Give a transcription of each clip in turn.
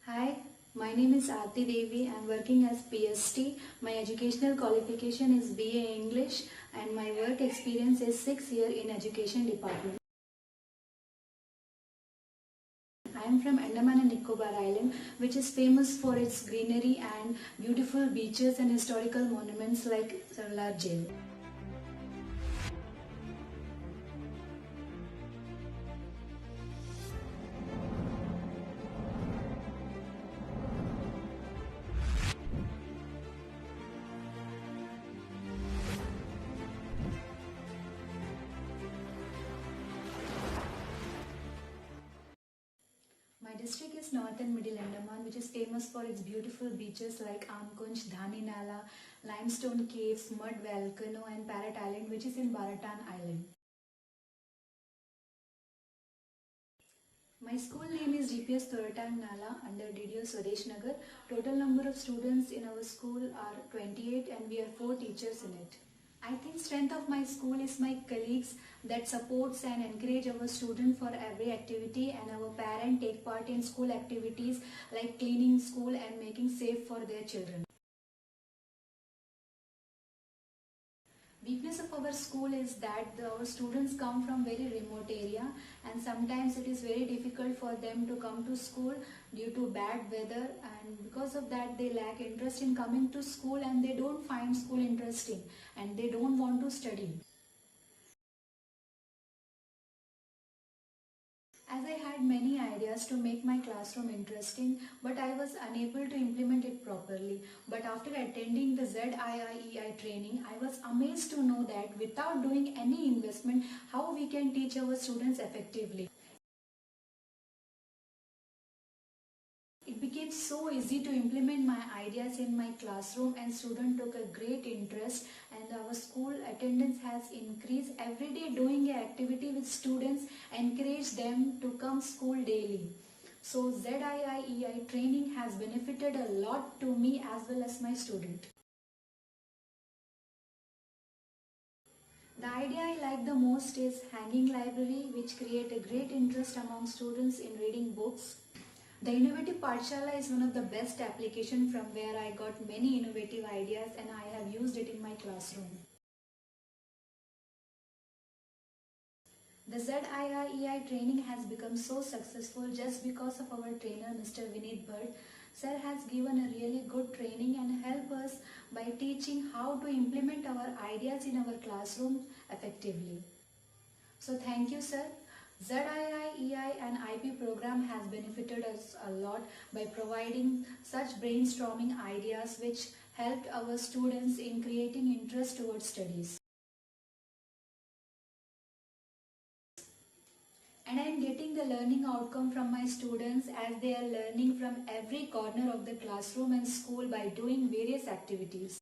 Hi, my name is Aarti Devi. I am working as PST. My educational qualification is BA English and my work experience is 6 years in education department. I am from Andaman and Nicobar Island, which is famous for its greenery and beautiful beaches and historical monuments like Sarlar Jail. My district is North and Middle Andaman, which is famous for its beautiful beaches like Amkunj, Dhani Nala, limestone caves, mud volcano and Parrot Island, which is in Baratan Island. My school name is GPS Thoratang Nala under DDO Swadesh Nagar. Total number of students in our school are 28 and we are 4 teachers in it. I think strength of my school is my colleagues that supports and encourage our students for every activity, and our parents take part in school activities like cleaning school and making safe for their children. Weakness of our school is that our students come from very remote area and sometimes it is very difficult for them to come to school due to bad weather, and because of that they lack interest in coming to school and they don't find school interesting and they don't want to study. As I had many ideas to make my classroom interesting, but I was unable to implement it properly. But after attending the ZIIEI training, I was amazed to know that without doing any investment, how we can teach our students effectively. It became so easy to implement my ideas in my classroom and students took a great interest, and our school attendance has increased. Every day doing an activity with students encourage them to come school daily. So ZIIEI training has benefited a lot to me as well as my student. The idea I like the most is hanging library, which create a great interest among students in reading books. The Innovative Pathshala is one of the best applications from where I got many innovative ideas and I have used it in my classroom. The ZIIEI training has become so successful just because of our trainer Mr. Vineet Bhatt. Sir has given a really good training and help us by teaching how to implement our ideas in our classroom effectively. So thank you, sir. ZIIEI and IP program has benefited us a lot by providing such brainstorming ideas which helped our students in creating interest towards studies. And I am getting the learning outcome from my students as they are learning from every corner of the classroom and school by doing various activities.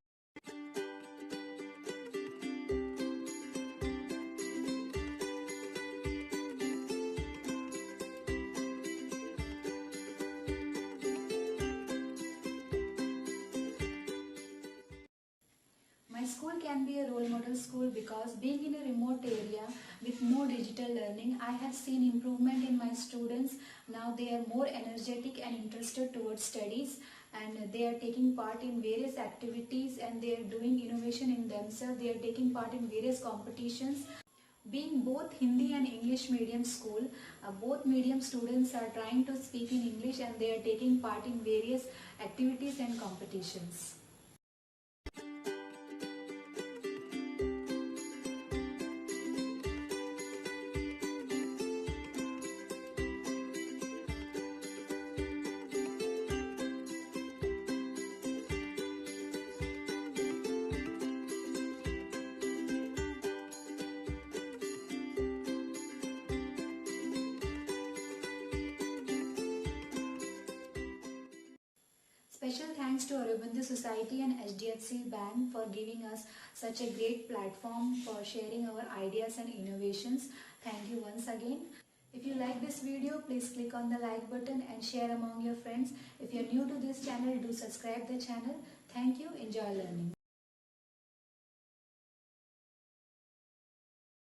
My school can be a role model school because being in a remote area with no digital learning, I have seen improvement in my students. Now they are more energetic and interested towards studies, and they are taking part in various activities and they are doing innovation in themselves. They are taking part in various competitions. Being both Hindi and English medium school, both medium students are trying to speak in English and they are taking part in various activities and competitions. Special thanks to Aurobindo Society and HDFC Bank for giving us such a great platform for sharing our ideas and innovations. Thank you once again. If you like this video, please click on the like button and share among your friends. If you are new to this channel, do subscribe the channel. Thank you. Enjoy learning.